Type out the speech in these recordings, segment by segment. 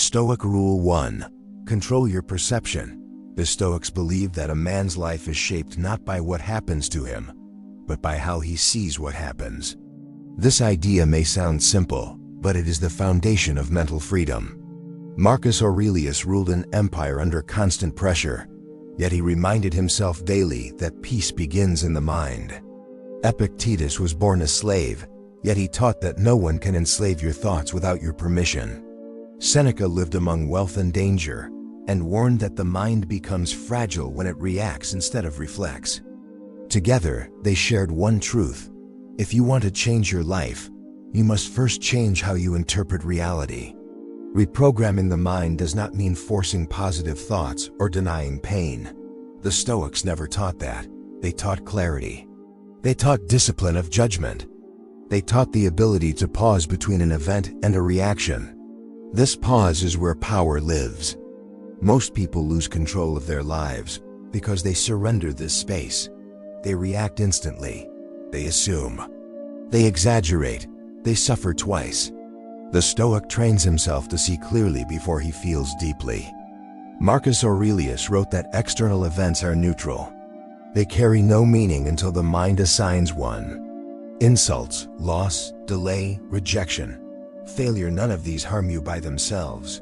Stoic Rule 1. Control your perception. The Stoics believe that a man's life is shaped not by what happens to him, but by how he sees what happens. This idea may sound simple, but it is the foundation of mental freedom. Marcus Aurelius ruled an empire under constant pressure, yet he reminded himself daily that peace begins in the mind. Epictetus was born a slave, yet he taught that no one can enslave your thoughts without your permission. Seneca lived among wealth and danger, and warned that the mind becomes fragile when it reacts instead of reflects. Together, they shared one truth: if you want to change your life, you must first change how you interpret reality. Reprogramming the mind does not mean forcing positive thoughts or denying pain. The Stoics never taught that. They taught clarity. They taught discipline of judgment. They taught the ability to pause between an event and a reaction. This pause is where power lives. Most people lose control of their lives because they surrender this space. They react instantly. They assume. They exaggerate. They suffer twice. The Stoic trains himself to see clearly before he feels deeply. Marcus Aurelius wrote that external events are neutral. They carry no meaning until the mind assigns one. Insults, loss, delay, rejection, failure, none of these harm you by themselves.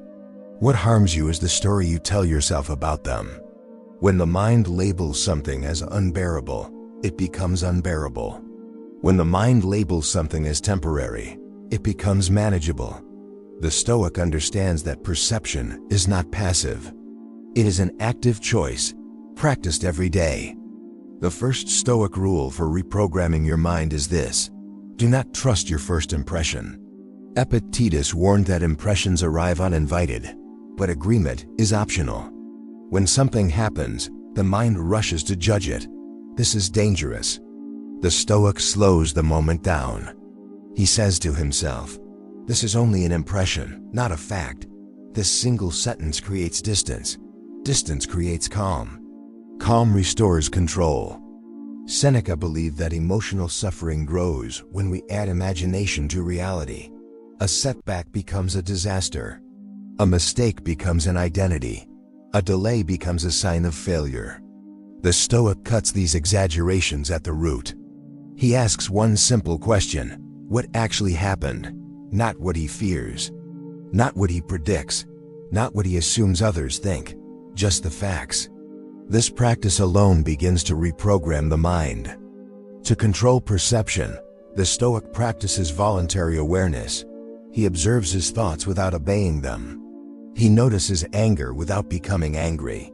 What harms you is the story you tell yourself about them. When the mind labels something as unbearable, it becomes unbearable. When the mind labels something as temporary, it becomes manageable. The Stoic understands that perception is not passive. It is an active choice, practiced every day. The first Stoic rule for reprogramming your mind is this: do not trust your first impression. Epictetus warned that impressions arrive uninvited, but agreement is optional. When something happens, the mind rushes to judge it. This is dangerous. The Stoic slows the moment down. He says to himself, "This is only an impression, not a fact." This single sentence creates distance. Distance creates calm. Calm restores control. Seneca believed that emotional suffering grows when we add imagination to reality. A setback becomes a disaster. A mistake becomes an identity. A delay becomes a sign of failure. The Stoic cuts these exaggerations at the root. He asks one simple question: what actually happened? Not what he fears. Not what he predicts. Not what he assumes others think. Just the facts. This practice alone begins to reprogram the mind. To control perception, the Stoic practices voluntary awareness. He observes his thoughts without obeying them. He notices anger without becoming angry.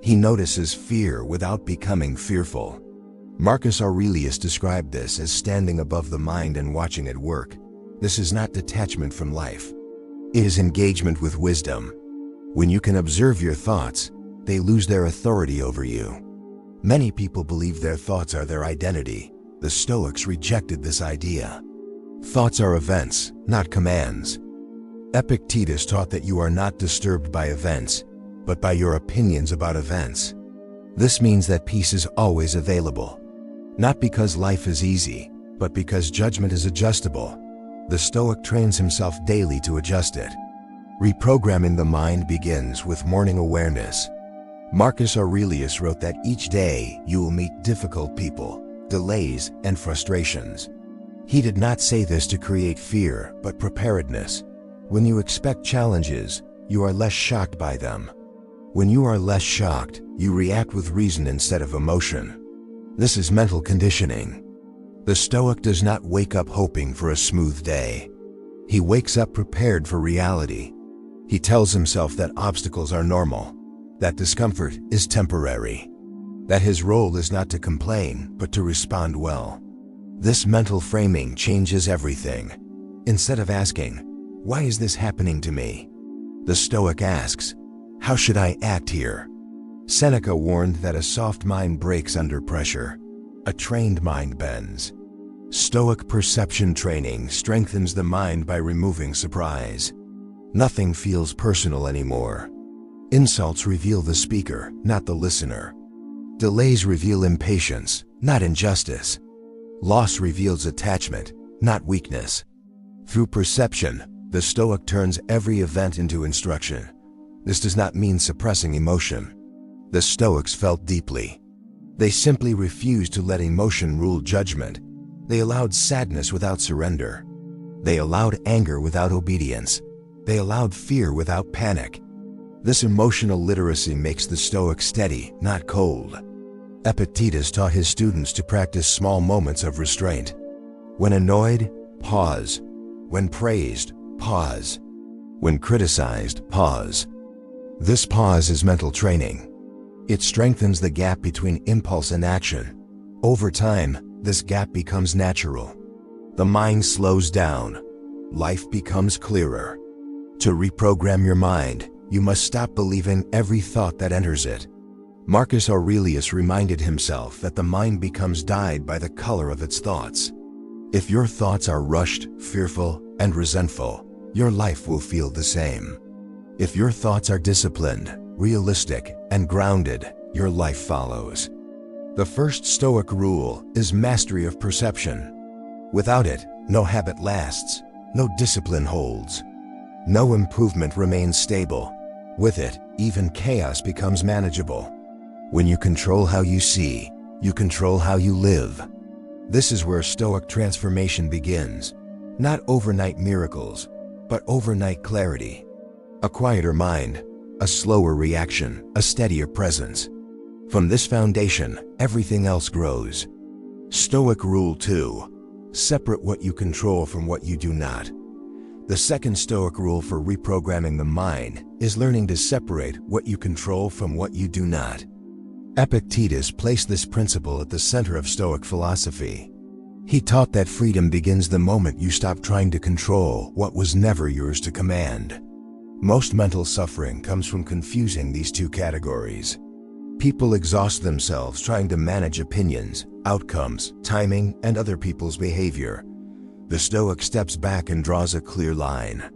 He notices fear without becoming fearful. Marcus Aurelius described this as standing above the mind and watching it work. This is not detachment from life. It is engagement with wisdom. When you can observe your thoughts, they lose their authority over you. Many people believe their thoughts are their identity. The Stoics rejected this idea. Thoughts are events, not commands. Epictetus taught that you are not disturbed by events, but by your opinions about events. This means that peace is always available. Not because life is easy, but because judgment is adjustable. The Stoic trains himself daily to adjust it. Reprogramming the mind begins with morning awareness. Marcus Aurelius wrote that each day you will meet difficult people, delays, and frustrations. He did not say this to create fear, but preparedness. When you expect challenges, you are less shocked by them. When you are less shocked, you react with reason instead of emotion. This is mental conditioning. The Stoic does not wake up hoping for a smooth day. He wakes up prepared for reality. He tells himself that obstacles are normal, that discomfort is temporary, that his role is not to complain, but to respond well. This mental framing changes everything. Instead of asking, "Why is this happening to me?" the Stoic asks, "How should I act here?" Seneca warned that a soft mind breaks under pressure. A trained mind bends. Stoic perception training strengthens the mind by removing surprise. Nothing feels personal anymore. Insults reveal the speaker, not the listener. Delays reveal impatience, not injustice. Loss reveals attachment, not weakness. Through perception, The Stoic turns every event into instruction. This does not mean suppressing emotion. The Stoics felt deeply. They simply refused to let emotion rule judgment. They allowed sadness without surrender. They allowed anger without obedience. They allowed fear without panic. This emotional literacy makes the Stoic steady, not cold. Epictetus taught his students to practice small moments of restraint. When annoyed, pause. When praised, pause. When criticized, pause. This pause is mental training. It strengthens the gap between impulse and action. Over time, this gap becomes natural. The mind slows down. Life becomes clearer. To reprogram your mind, you must stop believing every thought that enters it. Marcus Aurelius reminded himself that the mind becomes dyed by the color of its thoughts. If your thoughts are rushed, fearful, and resentful, your life will feel the same. If your thoughts are disciplined, realistic, and grounded, your life follows. The first Stoic rule is mastery of perception. Without it, no habit lasts, no discipline holds. No improvement remains stable. With it, even chaos becomes manageable. When you control how you see, you control how you live. This is where Stoic transformation begins. Not overnight miracles, but overnight clarity. A quieter mind, a slower reaction, a steadier presence. From this foundation, everything else grows. Stoic Rule 2. Separate what you control from what you do not. The second Stoic rule for reprogramming the mind is learning to separate what you control from what you do not. Epictetus placed this principle at the center of Stoic philosophy. He taught that freedom begins the moment you stop trying to control what was never yours to command. Most mental suffering comes from confusing these two categories. People exhaust themselves trying to manage opinions, outcomes, timing, and other people's behavior. The Stoic steps back and draws a clear line.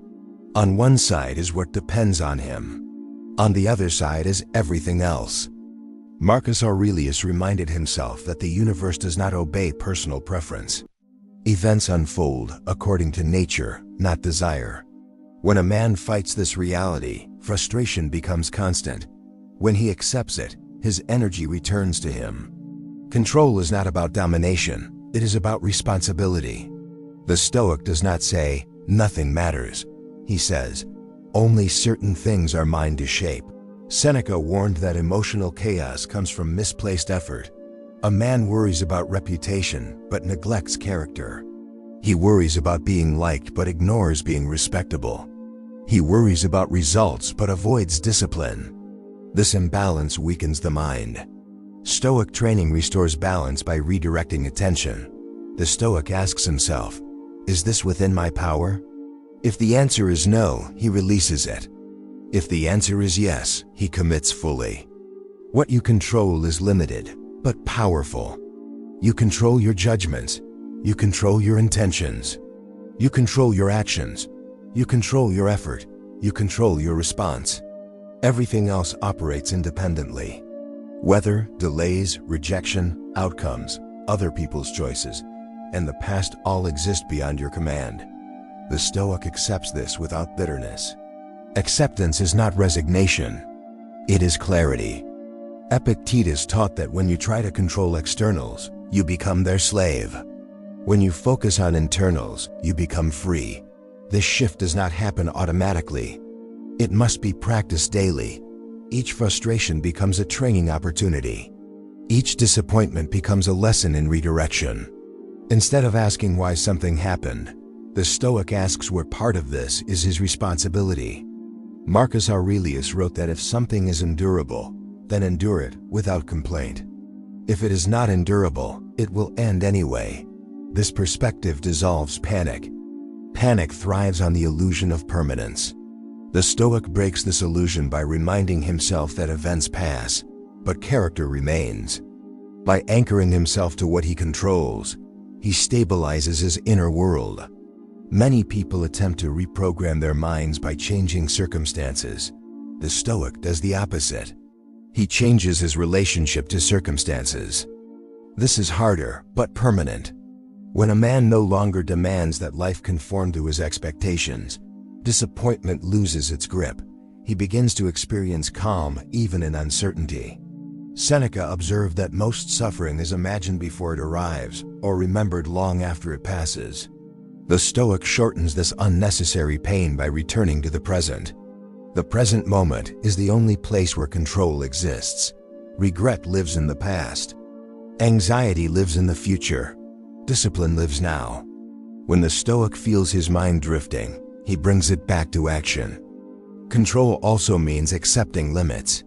On one side is what depends on him. On the other side is everything else. Marcus Aurelius reminded himself that the universe does not obey personal preference. Events unfold according to nature, not desire. When a man fights this reality, frustration becomes constant. When he accepts it, his energy returns to him. Control is not about domination, it is about responsibility. The Stoic does not say, "Nothing matters." He says, "Only certain things are mine to shape." Seneca warned that emotional chaos comes from misplaced effort. A man worries about reputation but neglects character. He worries about being liked but ignores being respectable. He worries about results but avoids discipline. This imbalance weakens the mind. Stoic training restores balance by redirecting attention. The Stoic asks himself, "Is this within my power?" If the answer is no, he releases it. If the answer is yes, he commits fully. What you control is limited, but powerful. You control your judgments. You control your intentions. You control your actions. You control your effort. You control your response. Everything else operates independently. Weather, delays, rejection, outcomes, other people's choices, and the past all exist beyond your command. The Stoic accepts this without bitterness. Acceptance is not resignation. It is clarity. Epictetus taught that when you try to control externals, you become their slave. When you focus on internals, you become free. This shift does not happen automatically. It must be practiced daily. Each frustration becomes a training opportunity. Each disappointment becomes a lesson in redirection. Instead of asking why something happened, the Stoic asks where part of this is his responsibility. Marcus Aurelius wrote that if something is endurable, then endure it without complaint. If it is not endurable, it will end anyway. This perspective dissolves panic. Panic thrives on the illusion of permanence. The Stoic breaks this illusion by reminding himself that events pass, but character remains. By anchoring himself to what he controls, he stabilizes his inner world. Many people attempt to reprogram their minds by changing circumstances. The Stoic does the opposite. He changes his relationship to circumstances. This is harder, but permanent. When a man no longer demands that life conform to his expectations, Disappointment loses its grip. He begins to experience calm even in uncertainty. Seneca observed that most suffering is imagined before it arrives, or remembered long after it passes. The Stoic shortens this unnecessary pain by returning to the present. The present moment is the only place where control exists. Regret lives in the past. Anxiety lives in the future. Discipline lives now. When the Stoic feels his mind drifting, he brings it back to action. Control also means accepting limits.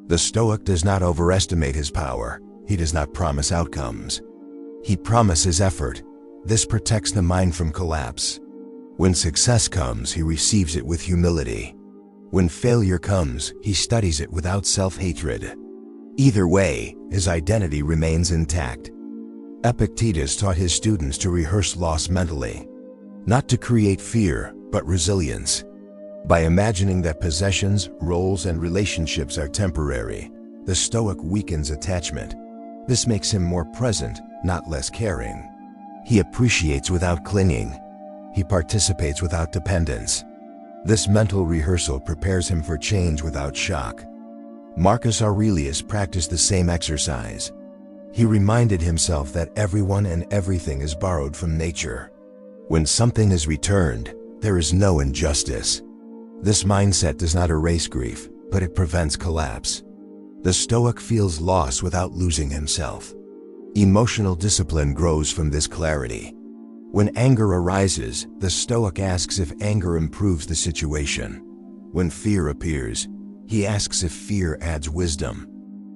The Stoic does not overestimate his power. He does not promise outcomes. He promises effort. This protects the mind from collapse. When success comes, he receives it with humility. When failure comes, he studies it without self-hatred. Either way, his identity remains intact. Epictetus taught his students to rehearse loss mentally, not to create fear, but resilience. By imagining that possessions, roles, and relationships are temporary, the Stoic weakens attachment. This makes him more present, not less caring. He appreciates without clinging. He participates without dependence. This mental rehearsal prepares him for change without shock. Marcus Aurelius practiced the same exercise. He reminded himself that everyone and everything is borrowed from nature. When something is returned, there is no injustice. This mindset does not erase grief, but it prevents collapse. The Stoic feels loss without losing himself. Emotional discipline grows from this clarity. When anger arises, the Stoic asks if anger improves the situation. When fear appears, he asks if fear adds wisdom.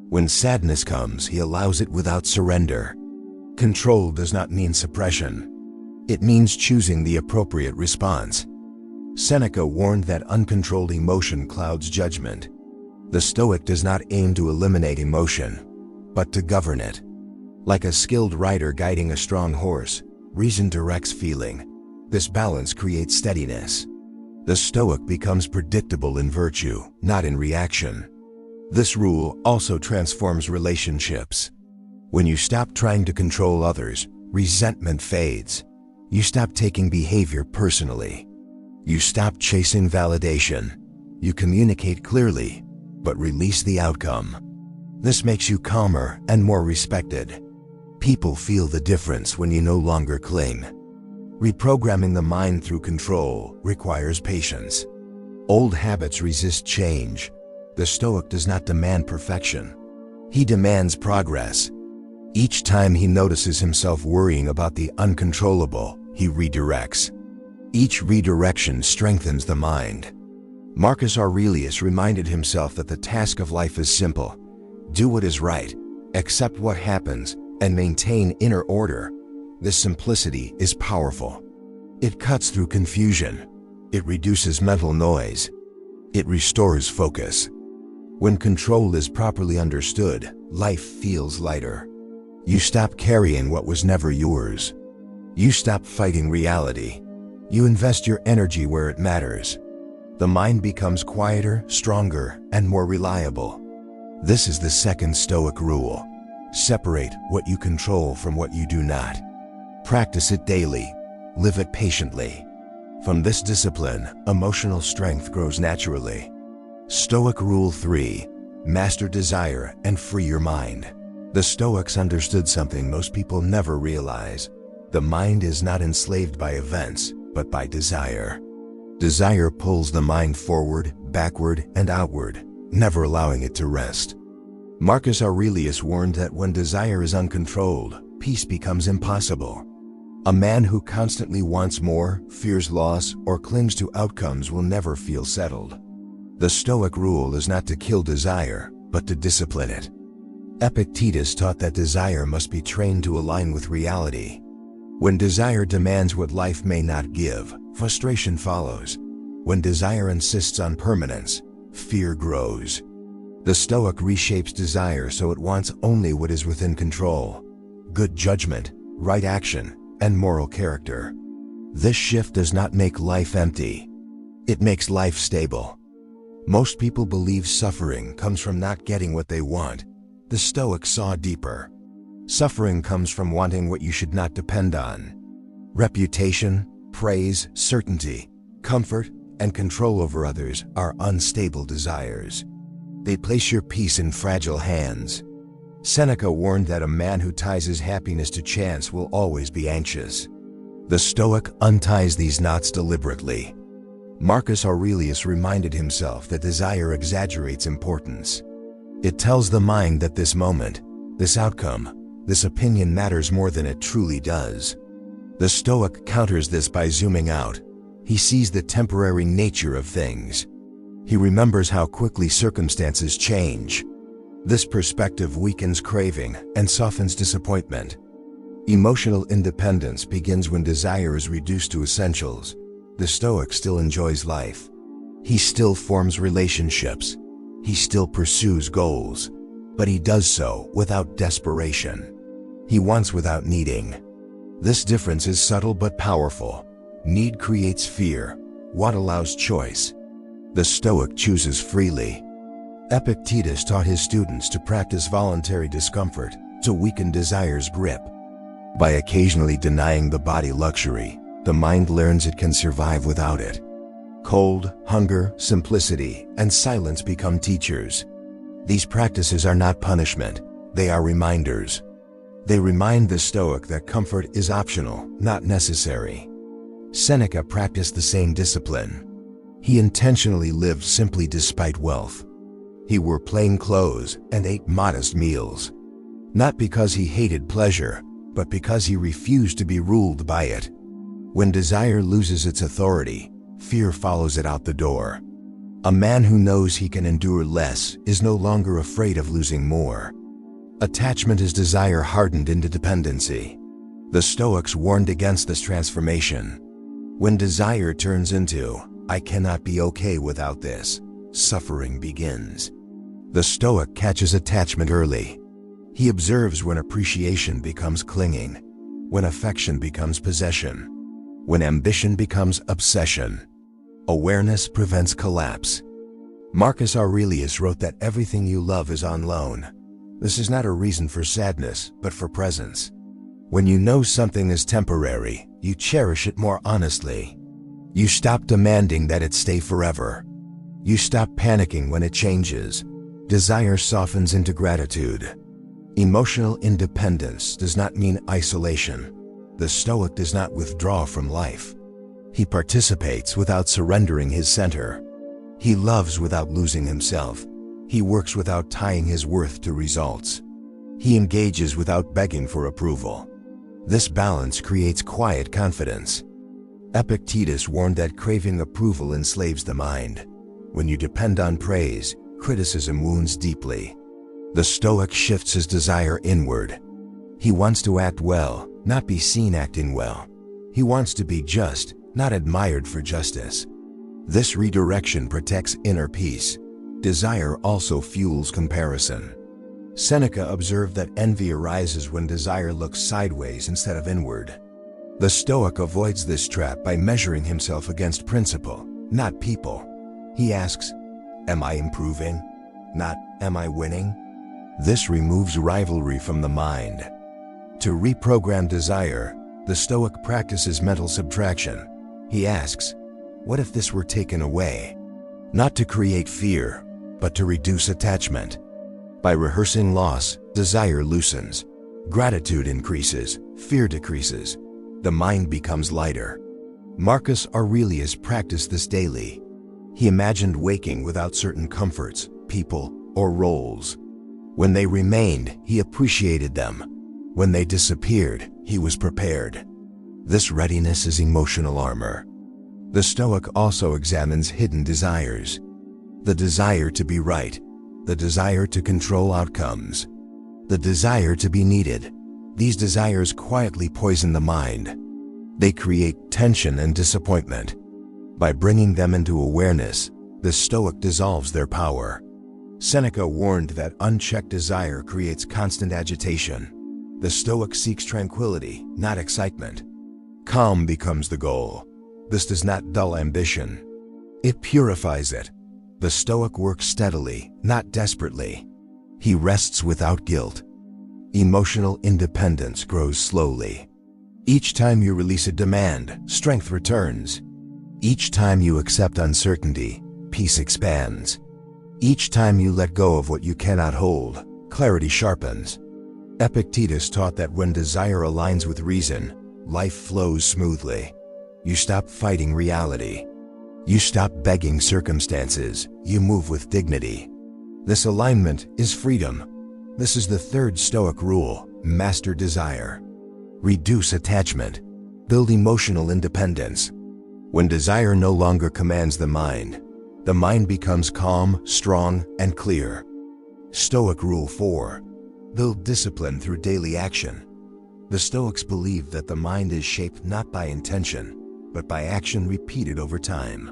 When sadness comes, he allows it without surrender. Control does not mean suppression. It means choosing the appropriate response. Seneca warned that uncontrolled emotion clouds judgment. The Stoic does not aim to eliminate emotion, but to govern it. Like a skilled rider guiding a strong horse, reason directs feeling. This balance creates steadiness. The Stoic becomes predictable in virtue, not in reaction. This rule also transforms relationships. When you stop trying to control others, resentment fades. You stop taking behavior personally. You stop chasing validation. You communicate clearly, but release the outcome. This makes you calmer and more respected. People feel the difference when you no longer cling. Reprogramming the mind through control requires patience. Old habits resist change. The Stoic does not demand perfection. He demands progress. Each time he notices himself worrying about the uncontrollable, he redirects. Each redirection strengthens the mind. Marcus Aurelius reminded himself that the task of life is simple. Do what is right, accept what happens, and maintain inner order. This simplicity is powerful. It cuts through confusion. It reduces mental noise. It restores focus. When control is properly understood, life feels lighter. You stop carrying what was never yours. You stop fighting reality. You invest your energy where it matters. The mind becomes quieter, stronger, and more reliable. This is the second Stoic rule. Separate what you control from what you do not. Practice it daily. Live it patiently. From this discipline, emotional strength grows naturally. Stoic Rule 3. Master desire and free your mind. The Stoics understood something most people never realize. The mind is not enslaved by events, but by desire. Desire pulls the mind forward, backward, and outward, never allowing it to rest. Marcus Aurelius warned that when desire is uncontrolled, peace becomes impossible. A man who constantly wants more, fears loss, or clings to outcomes will never feel settled. The Stoic rule is not to kill desire, but to discipline it. Epictetus taught that desire must be trained to align with reality. When desire demands what life may not give, frustration follows. When desire insists on permanence, fear grows. The Stoic reshapes desire so it wants only what is within control: good judgment, right action, and moral character. This shift does not make life empty. It makes life stable. Most people believe suffering comes from not getting what they want. The Stoics saw deeper. Suffering comes from wanting what you should not depend on. Reputation, praise, certainty, comfort, and control over others are unstable desires. They place your peace in fragile hands. Seneca warned that a man who ties his happiness to chance will always be anxious. The Stoic unties these knots deliberately. Marcus Aurelius reminded himself that desire exaggerates importance. It tells the mind that this moment, this outcome, this opinion matters more than it truly does. The Stoic counters this by zooming out. He sees the temporary nature of things. He remembers how quickly circumstances change. This perspective weakens craving and softens disappointment. Emotional independence begins when desire is reduced to essentials. The Stoic still enjoys life. He still forms relationships. He still pursues goals, but he does so without desperation. He wants without needing. This difference is subtle but powerful. Need creates fear. Want allows choice. The Stoic chooses freely. Epictetus taught his students to practice voluntary discomfort to weaken desire's grip. By occasionally denying the body luxury, the mind learns it can survive without it. Cold, hunger, simplicity, and silence become teachers. These practices are not punishment, they are reminders. They remind the Stoic that comfort is optional, not necessary. Seneca practiced the same discipline. He intentionally lived simply despite wealth. He wore plain clothes and ate modest meals. Not because he hated pleasure, but because he refused to be ruled by it. When desire loses its authority, fear follows it out the door. A man who knows he can endure less is no longer afraid of losing more. Attachment is desire hardened into dependency. The Stoics warned against this transformation. When desire turns into, "I cannot be okay without this," suffering begins. The Stoic catches attachment early. He observes when appreciation becomes clinging, when affection becomes possession, when ambition becomes obsession. Awareness prevents collapse. Marcus Aurelius wrote that everything you love is on loan. This is not a reason for sadness, but for presence. When you know something is temporary, you cherish it more honestly. You stop demanding that it stay forever. You stop panicking when it changes. Desire softens into gratitude. Emotional independence does not mean isolation. The Stoic does not withdraw from life. He participates without surrendering his center. He loves without losing himself. He works without tying his worth to results. He engages without begging for approval. This balance creates quiet confidence. Epictetus warned that craving approval enslaves the mind. When you depend on praise, criticism wounds deeply. The Stoic shifts his desire inward. He wants to act well, not be seen acting well. He wants to be just, not admired for justice. This redirection protects inner peace. Desire also fuels comparison. Seneca observed that envy arises when desire looks sideways instead of inward. The Stoic avoids this trap by measuring himself against principle, not people. He asks, "Am I improving?" Not, "Am I winning?" This removes rivalry from the mind. To reprogram desire, the Stoic practices mental subtraction. He asks, "What if this were taken away?" Not to create fear, but to reduce attachment. By rehearsing loss, desire loosens. Gratitude increases, fear decreases. The mind becomes lighter. Marcus Aurelius practiced this daily. He imagined waking without certain comforts, people, or roles. When they remained, he appreciated them. When they disappeared, he was prepared. This readiness is emotional armor. The Stoic also examines hidden desires. The desire to be right, the desire to control outcomes, the desire to be needed. These desires quietly poison the mind. They create tension and disappointment. By bringing them into awareness, the Stoic dissolves their power. Seneca warned that unchecked desire creates constant agitation. The Stoic seeks tranquility, not excitement. Calm becomes the goal. This does not dull ambition. It purifies it. The Stoic works steadily, not desperately. He rests without guilt. Emotional independence grows slowly. Each time you release a demand, strength returns. Each time you accept uncertainty, peace expands. Each time you let go of what you cannot hold, clarity sharpens. Epictetus taught that when desire aligns with reason, life flows smoothly. You stop fighting reality. You stop begging circumstances. You move with dignity. This alignment is freedom. This is the third Stoic rule: master desire. Reduce attachment. Build emotional independence. When desire no longer commands the mind becomes calm, strong, and clear. Stoic Rule 4. Build discipline through daily action. The Stoics believe that the mind is shaped not by intention, but by action repeated over time.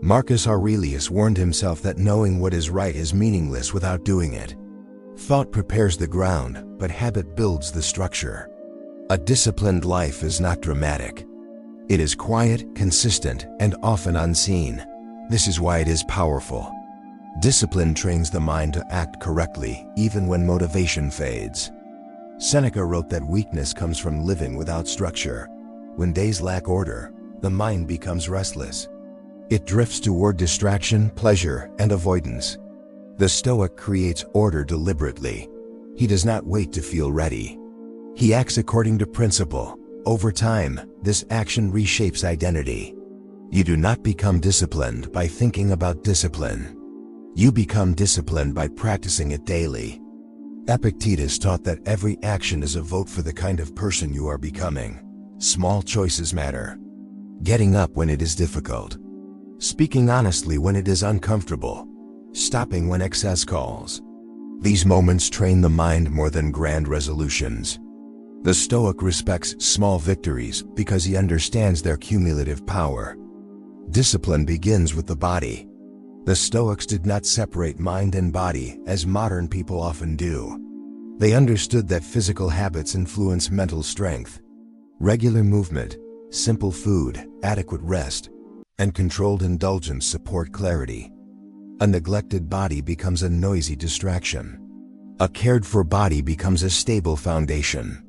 Marcus Aurelius warned himself that knowing what is right is meaningless without doing it. Thought prepares the ground, but habit builds the structure. A disciplined life is not dramatic. It is quiet, consistent, and often unseen. This is why it is powerful. Discipline trains the mind to act correctly, even when motivation fades. Seneca wrote that weakness comes from living without structure. When days lack order, the mind becomes restless. It drifts toward distraction, pleasure, and avoidance. The Stoic creates order deliberately. He does not wait to feel ready. He acts according to principle. Over time, this action reshapes identity. You do not become disciplined by thinking about discipline. You become disciplined by practicing it daily. Epictetus taught that every action is a vote for the kind of person you are becoming. Small choices matter. Getting up when it is difficult. Speaking honestly when it is uncomfortable. Stopping when excess calls. These moments train the mind more than grand resolutions. The Stoic respects small victories because he understands their cumulative power. Discipline begins with the body. The Stoics did not separate mind and body as modern people often do. They understood that physical habits influence mental strength. Regular movement, simple food, adequate rest, and controlled indulgence support clarity. A neglected body becomes a noisy distraction. A cared-for body becomes a stable foundation.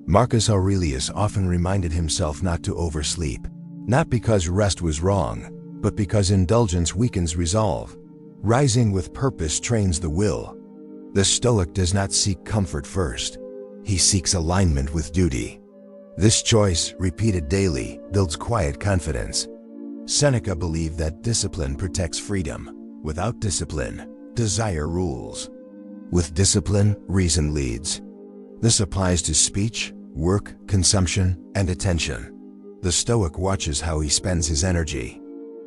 Marcus Aurelius often reminded himself not to oversleep, not because rest was wrong, but because indulgence weakens resolve. Rising with purpose trains the will. The Stoic does not seek comfort first. He seeks alignment with duty. This choice, repeated daily, builds quiet confidence. Seneca believed that discipline protects freedom. Without discipline, desire rules. With discipline, reason leads. This applies to speech, work, consumption, and attention. The Stoic watches how he spends his energy.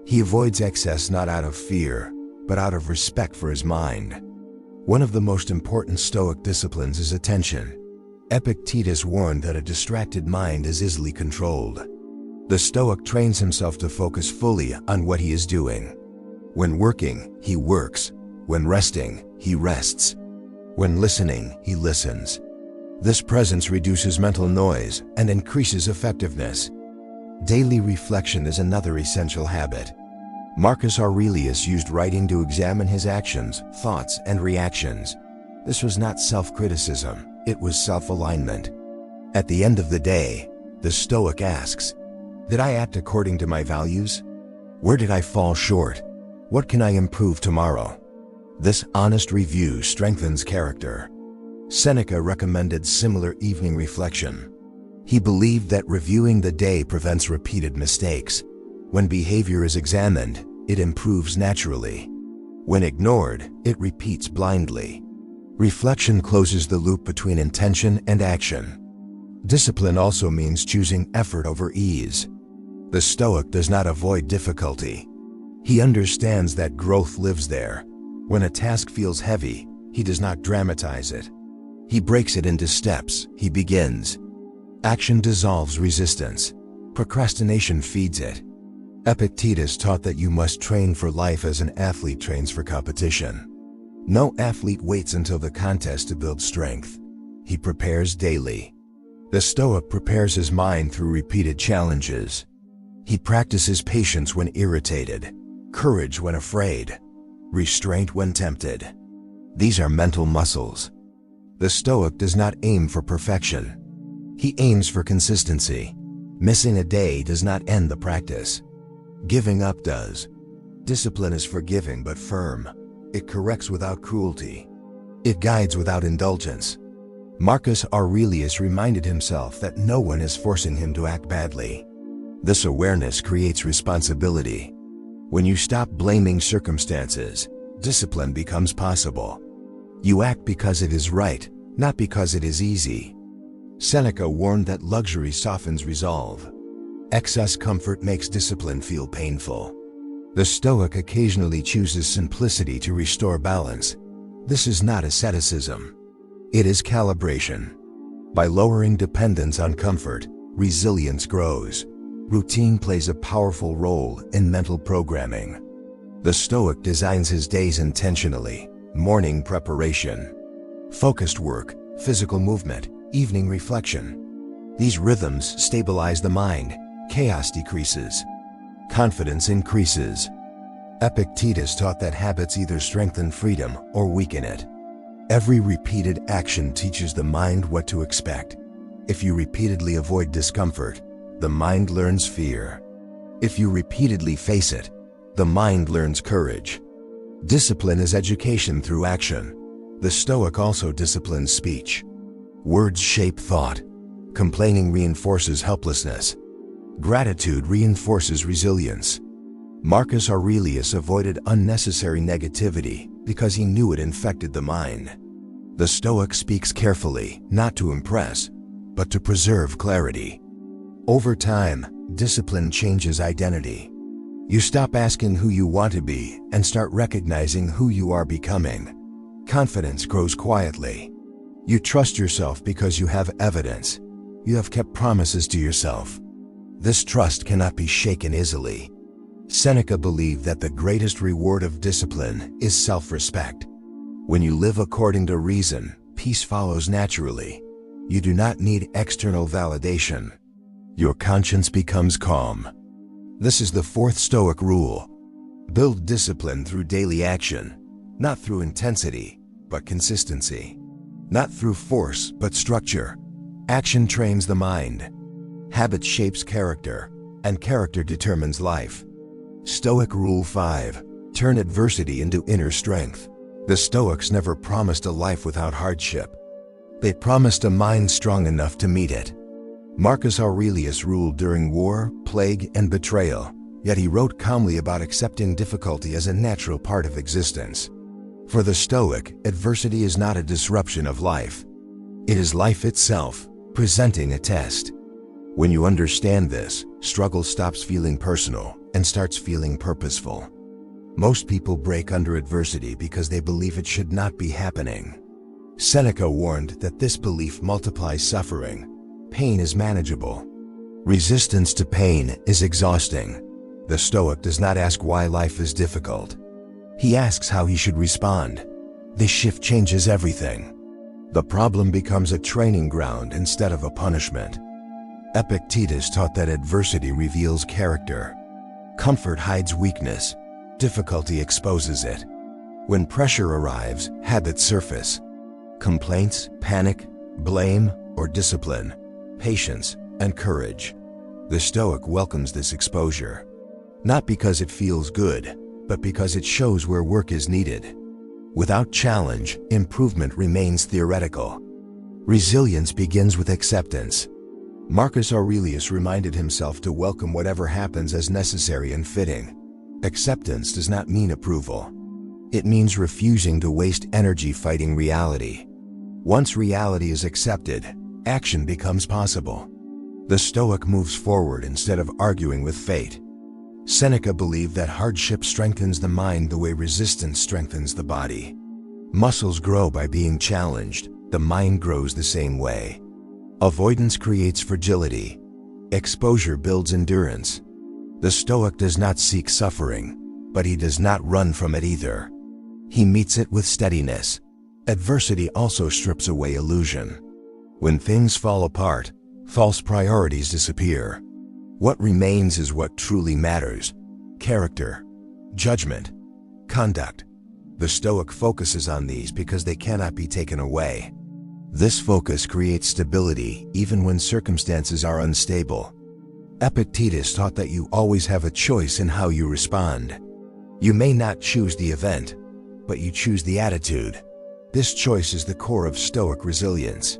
He avoids excess not out of fear, but out of respect for his mind. One of the most important Stoic disciplines is attention. Epictetus warned that a distracted mind is easily controlled. The Stoic trains himself to focus fully on what he is doing. When working, he works. When resting, he rests. When listening, he listens. This presence reduces mental noise and increases effectiveness. Daily reflection is another essential habit. Marcus Aurelius used writing to examine his actions, thoughts, and reactions. This was not self-criticism, it was self-alignment. At the end of the day, the Stoic asks, did I act according to my values? Where did I fall short? What can I improve tomorrow? This honest review strengthens character. Seneca recommended similar evening reflection. He believed that reviewing the day prevents repeated mistakes. When behavior is examined, it improves naturally. When ignored, it repeats blindly. Reflection closes the loop between intention and action. Discipline also means choosing effort over ease. The Stoic does not avoid difficulty. He understands that growth lives there. When a task feels heavy, he does not dramatize it. He breaks it into steps. He begins. Action dissolves resistance. Procrastination feeds it. Epictetus taught that you must train for life as an athlete trains for competition. No athlete waits until the contest to build strength. He prepares daily. The Stoic prepares his mind through repeated challenges. He practices patience when irritated, courage when afraid, restraint when tempted. These are mental muscles. The Stoic does not aim for perfection. He aims for consistency. Missing a day does not end the practice. Giving up does. Discipline is forgiving but firm. It corrects without cruelty. It guides without indulgence. Marcus Aurelius reminded himself that no one is forcing him to act badly. This awareness creates responsibility. When you stop blaming circumstances, discipline becomes possible. You act because it is right, not because it is easy. Seneca warned that luxury softens resolve. Excess comfort makes discipline feel painful. The Stoic occasionally chooses simplicity to restore balance. This is not asceticism. It is calibration. By lowering dependence on comfort, resilience grows. Routine plays a powerful role in mental programming. The Stoic designs his days intentionally: morning preparation, focused work, physical movement, evening reflection. These rhythms stabilize the mind. Chaos decreases. Confidence increases. Epictetus taught that habits either strengthen freedom or weaken it. Every repeated action teaches the mind what to expect. If you repeatedly avoid discomfort, the mind learns fear. If you repeatedly face it, the mind learns courage. Discipline is education through action. The Stoic also disciplines speech. Words shape thought. Complaining reinforces helplessness. Gratitude reinforces resilience. Marcus Aurelius avoided unnecessary negativity because he knew it infected the mind. The Stoic speaks carefully, not to impress, but to preserve clarity. Over time, discipline changes identity. You stop asking who you want to be and start recognizing who you are becoming. Confidence grows quietly. You trust yourself because you have evidence. You have kept promises to yourself. This trust cannot be shaken easily. Seneca believed that the greatest reward of discipline is self-respect. When you live according to reason, peace follows naturally. You do not need external validation. Your conscience becomes calm. This is the fourth Stoic rule. Build discipline through daily action, not through intensity, but consistency. Not through force, but structure. Action trains the mind. Habit shapes character, and character determines life. Stoic Rule 5. Turn adversity into inner strength. The Stoics never promised a life without hardship. They promised a mind strong enough to meet it. Marcus Aurelius ruled during war, plague, and betrayal, yet he wrote calmly about accepting difficulty as a natural part of existence. For the Stoic, adversity is not a disruption of life. It is life itself, presenting a test. When you understand this, struggle stops feeling personal and starts feeling purposeful. Most people break under adversity because they believe it should not be happening. Seneca warned that this belief multiplies suffering. Pain is manageable. Resistance to pain is exhausting. The Stoic does not ask why life is difficult. He asks how he should respond. This shift changes everything. The problem becomes a training ground instead of a punishment. Epictetus taught that adversity reveals character. Comfort hides weakness. Difficulty exposes it. When pressure arrives, habits surface. Complaints, panic, blame, or discipline, patience, and courage. The Stoic welcomes this exposure. Not because it feels good, but because it shows where work is needed. Without challenge, improvement remains theoretical. Resilience begins with acceptance. Marcus Aurelius reminded himself to welcome whatever happens as necessary and fitting. Acceptance does not mean approval. It means refusing to waste energy fighting reality. Once reality is accepted, action becomes possible. The Stoic moves forward instead of arguing with fate. Seneca believed that hardship strengthens the mind the way resistance strengthens the body. Muscles grow by being challenged. The mind grows the same way. Avoidance creates fragility. Exposure builds endurance. The Stoic does not seek suffering, but he does not run from it either. He meets it with steadiness. Adversity also strips away illusion. When things fall apart, false priorities disappear. What remains is what truly matters: character, judgment, conduct. The Stoic focuses on these because they cannot be taken away. This focus creates stability even when circumstances are unstable. Epictetus taught that you always have a choice in how you respond. You may not choose the event, but you choose the attitude. This choice is the core of Stoic resilience.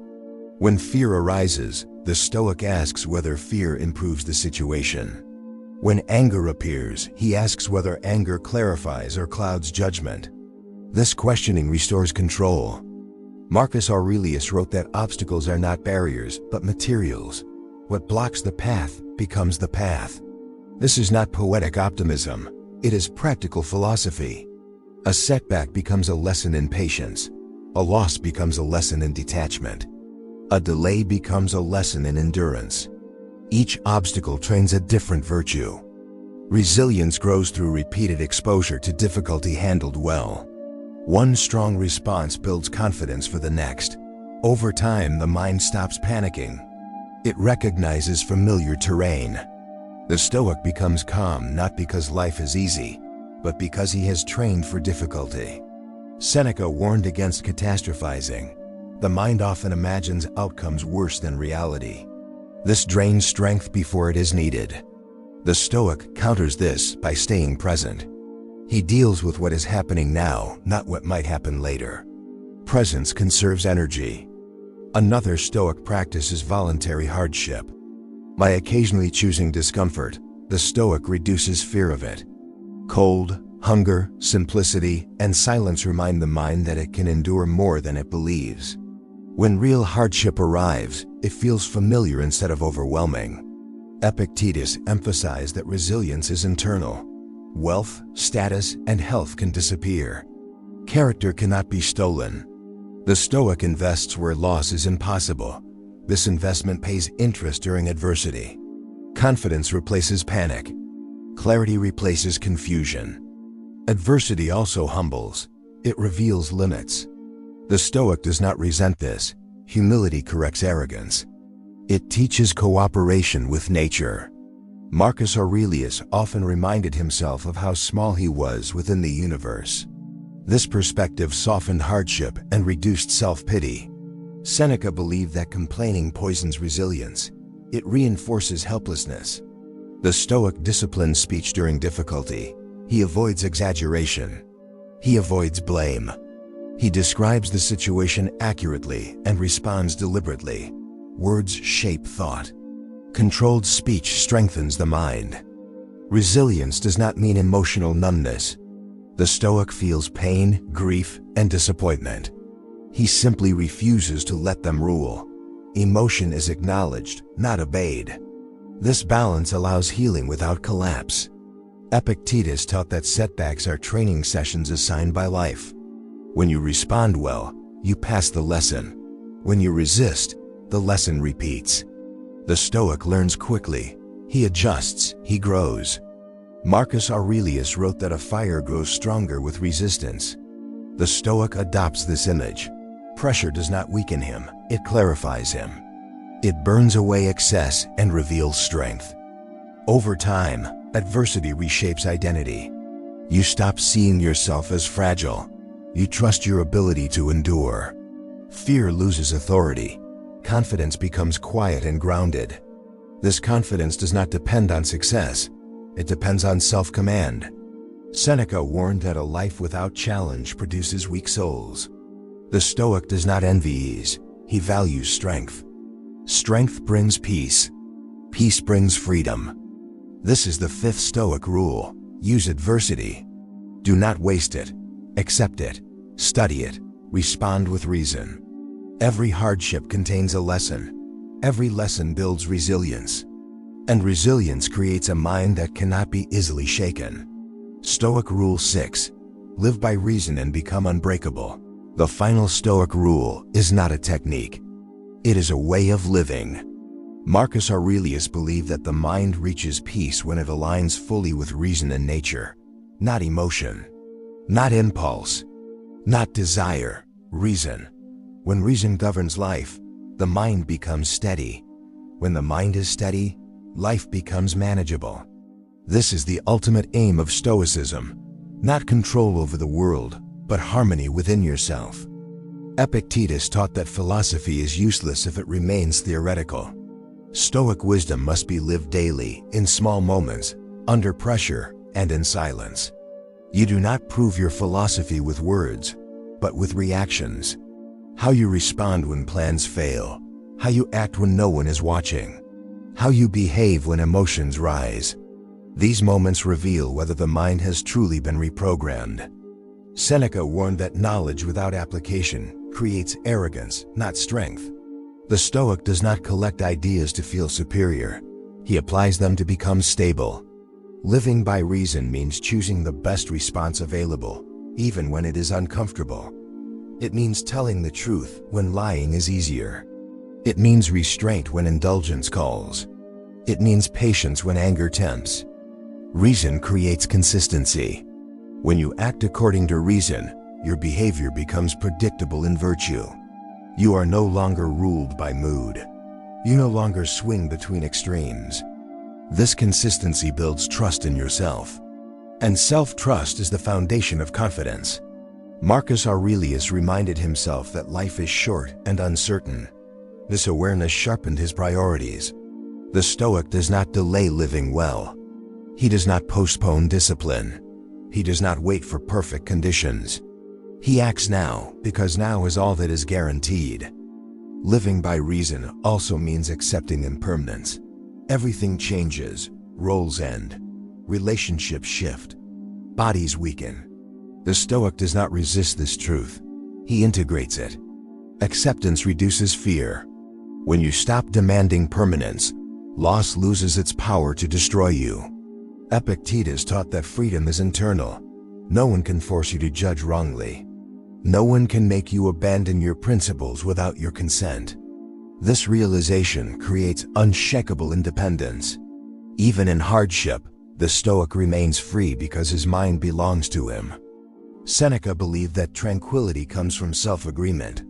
When fear arises, the Stoic asks whether fear improves the situation. When anger appears, he asks whether anger clarifies or clouds judgment. This questioning restores control. Marcus Aurelius wrote that obstacles are not barriers, but materials. What blocks the path becomes the path. This is not poetic optimism, it is practical philosophy. A setback becomes a lesson in patience. A loss becomes a lesson in detachment. A delay becomes a lesson in endurance. Each obstacle trains a different virtue. Resilience grows through repeated exposure to difficulty handled well. One strong response builds confidence for the next. Over time, the mind stops panicking. It recognizes familiar terrain. The Stoic becomes calm not because life is easy, but because he has trained for difficulty. Seneca warned against catastrophizing. The mind often imagines outcomes worse than reality. This drains strength before it is needed. The Stoic counters this by staying present. He deals with what is happening now, not what might happen later. Presence conserves energy. Another Stoic practice is voluntary hardship. By occasionally choosing discomfort, the Stoic reduces fear of it. Cold, hunger, simplicity, and silence remind the mind that it can endure more than it believes. When real hardship arrives, it feels familiar instead of overwhelming. Epictetus emphasized that resilience is internal. Wealth, status, and health can disappear. Character cannot be stolen. The Stoic invests where loss is impossible. This investment pays interest during adversity. Confidence replaces panic. Clarity replaces confusion. Adversity also humbles. It reveals limits. The Stoic does not resent this. Humility corrects arrogance. It teaches cooperation with nature. Marcus Aurelius often reminded himself of how small he was within the universe. This perspective softened hardship and reduced self-pity. Seneca believed that complaining poisons resilience. It reinforces helplessness. The Stoic disciplines speech during difficulty. He avoids exaggeration. He avoids blame. He describes the situation accurately and responds deliberately. Words shape thought. Controlled speech strengthens the mind. Resilience does not mean emotional numbness. The Stoic feels pain, grief, and disappointment. He simply refuses to let them rule. Emotion is acknowledged, not obeyed. This balance allows healing without collapse. Epictetus taught that setbacks are training sessions assigned by life. When you respond well, you pass the lesson. When you resist, the lesson repeats. The Stoic learns quickly. He adjusts, he grows. Marcus Aurelius wrote that a fire grows stronger with resistance. The Stoic adopts this image. Pressure does not weaken him, it clarifies him. It burns away excess and reveals strength. Over time, adversity reshapes identity. You stop seeing yourself as fragile. You trust your ability to endure. Fear loses authority. Confidence becomes quiet and grounded. This confidence does not depend on success. It depends on self-command. Seneca warned that a life without challenge produces weak souls. The Stoic does not envy ease. He values strength. Strength brings peace. Peace brings freedom. This is the fifth Stoic rule. Use adversity. Do not waste it. Accept it. Study it. Respond with reason. Every hardship contains a lesson. Every lesson builds resilience. And resilience creates a mind that cannot be easily shaken. Stoic Rule 6. Live by reason and become unbreakable. The final Stoic rule is not a technique. It is a way of living. Marcus Aurelius believed that the mind reaches peace when it aligns fully with reason and nature, not emotion, not impulse, not desire, reason. When reason governs life, the mind becomes steady. When the mind is steady, life becomes manageable. This is the ultimate aim of Stoicism, not control over the world, but harmony within yourself. Epictetus taught that philosophy is useless if it remains theoretical. Stoic wisdom must be lived daily, in small moments, under pressure, and in silence. You do not prove your philosophy with words, but with reactions. How you respond when plans fail, how you act when no one is watching, how you behave when emotions rise. These moments reveal whether the mind has truly been reprogrammed. Seneca warned that knowledge without application creates arrogance, not strength. The Stoic does not collect ideas to feel superior. He applies them to become stable. Living by reason means choosing the best response available, even when it is uncomfortable. It means telling the truth when lying is easier. It means restraint when indulgence calls. It means patience when anger tempts. Reason creates consistency. When you act according to reason, your behavior becomes predictable in virtue. You are no longer ruled by mood. You no longer swing between extremes. This consistency builds trust in yourself. And self-trust is the foundation of confidence. Marcus Aurelius reminded himself that life is short and uncertain. This awareness sharpened his priorities. The Stoic does not delay living well. He does not postpone discipline. He does not wait for perfect conditions. He acts now because now is all that is guaranteed. Living by reason also means accepting impermanence. Everything changes, roles end, relationships shift, bodies weaken. The Stoic does not resist this truth. He integrates it. Acceptance reduces fear. When you stop demanding permanence, loss loses its power to destroy you. Epictetus taught that freedom is internal. No one can force you to judge wrongly. No one can make you abandon your principles without your consent. This realization creates unshakable independence. Even in hardship, the Stoic remains free because his mind belongs to him. Seneca believed that tranquility comes from self-agreement.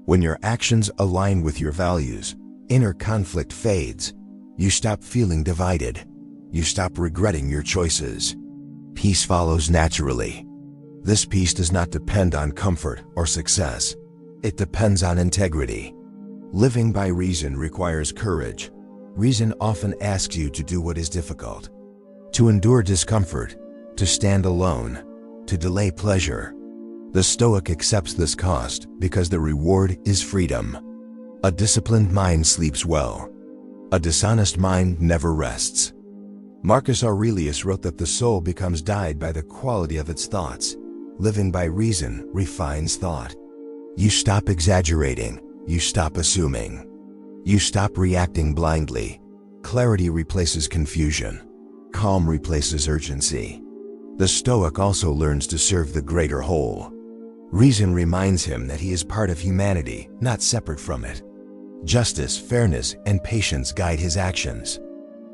When your actions align with your values, inner conflict fades. You stop feeling divided. You stop regretting your choices. Peace follows naturally. This peace does not depend on comfort or success. It depends on integrity. Living by reason requires courage. Reason often asks you to do what is difficult. To endure discomfort, to stand alone, to delay pleasure. The Stoic accepts this cost because the reward is freedom. A disciplined mind sleeps well. A dishonest mind never rests. Marcus Aurelius wrote that the soul becomes dyed by the quality of its thoughts. Living by reason refines thought. You stop exaggerating. You stop assuming. You stop reacting blindly. Clarity replaces confusion. Calm replaces urgency. The Stoic also learns to serve the greater whole. Reason reminds him that he is part of humanity, not separate from it. Justice, fairness, and patience guide his actions.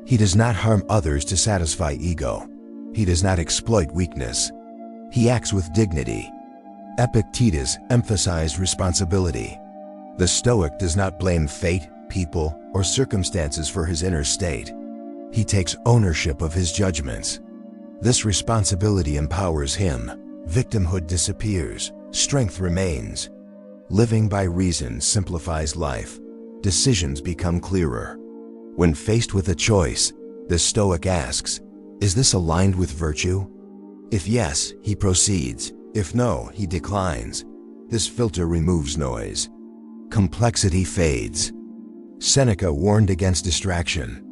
He does not harm others to satisfy ego. He does not exploit weakness. He acts with dignity. Epictetus emphasized responsibility. The Stoic does not blame fate, people, or circumstances for his inner state. He takes ownership of his judgments. This responsibility empowers him. Victimhood disappears. Strength remains. Living by reason simplifies life. Decisions become clearer. When faced with a choice, the Stoic asks, "Is this aligned with virtue?" If yes, he proceeds. If no, he declines. This filter removes noise. Complexity fades. Seneca warned against distraction.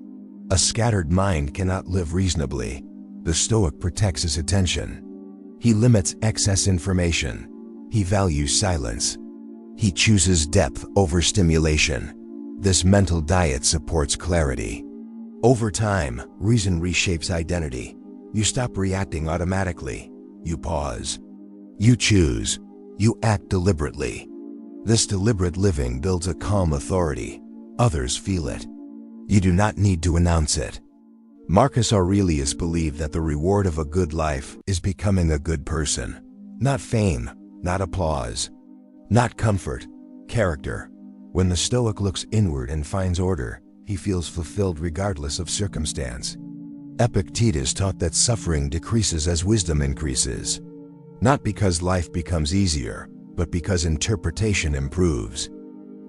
A scattered mind cannot live reasonably. The Stoic protects his attention. He limits excess information. He values silence. He chooses depth over stimulation. This mental diet supports clarity. Over time, reason reshapes identity. You stop reacting automatically. You pause. You choose. You act deliberately. This deliberate living builds a calm authority. Others feel it. You do not need to announce it. Marcus Aurelius believed that the reward of a good life is becoming a good person. Not fame, not applause, not comfort, character. When the Stoic looks inward and finds order, he feels fulfilled regardless of circumstance. Epictetus taught that suffering decreases as wisdom increases. Not because life becomes easier, but because interpretation improves.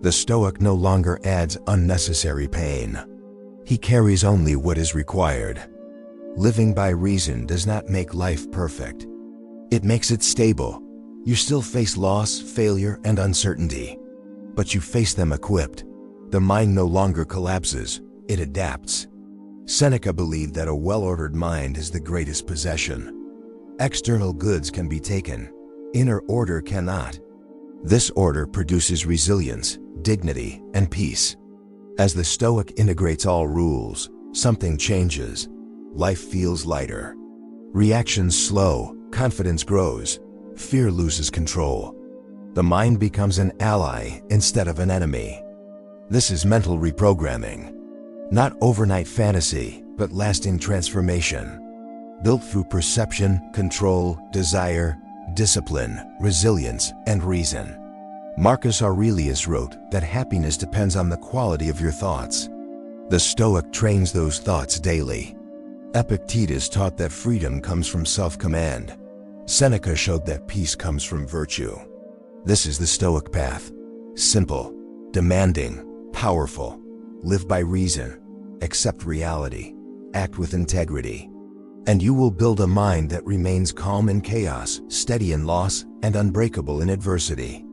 The Stoic no longer adds unnecessary pain. He carries only what is required. Living by reason does not make life perfect. It makes it stable. You still face loss, failure, and uncertainty, but you face them equipped. The mind no longer collapses, it adapts. Seneca believed that a well-ordered mind is the greatest possession. External goods can be taken, inner order cannot. This order produces resilience, dignity, and peace. As the Stoic integrates all rules, something changes. Life feels lighter. Reactions slow, confidence grows, fear loses control. The mind becomes an ally instead of an enemy. This is mental reprogramming. Not overnight fantasy, but lasting transformation. Built through perception, control, desire, discipline, resilience, and reason. Marcus Aurelius wrote that happiness depends on the quality of your thoughts. The Stoic trains those thoughts daily. Epictetus taught that freedom comes from self-command. Seneca showed that peace comes from virtue. This is the Stoic path. Simple, demanding, powerful. Live by reason, accept reality, act with integrity. And you will build a mind that remains calm in chaos, steady in loss, and unbreakable in adversity.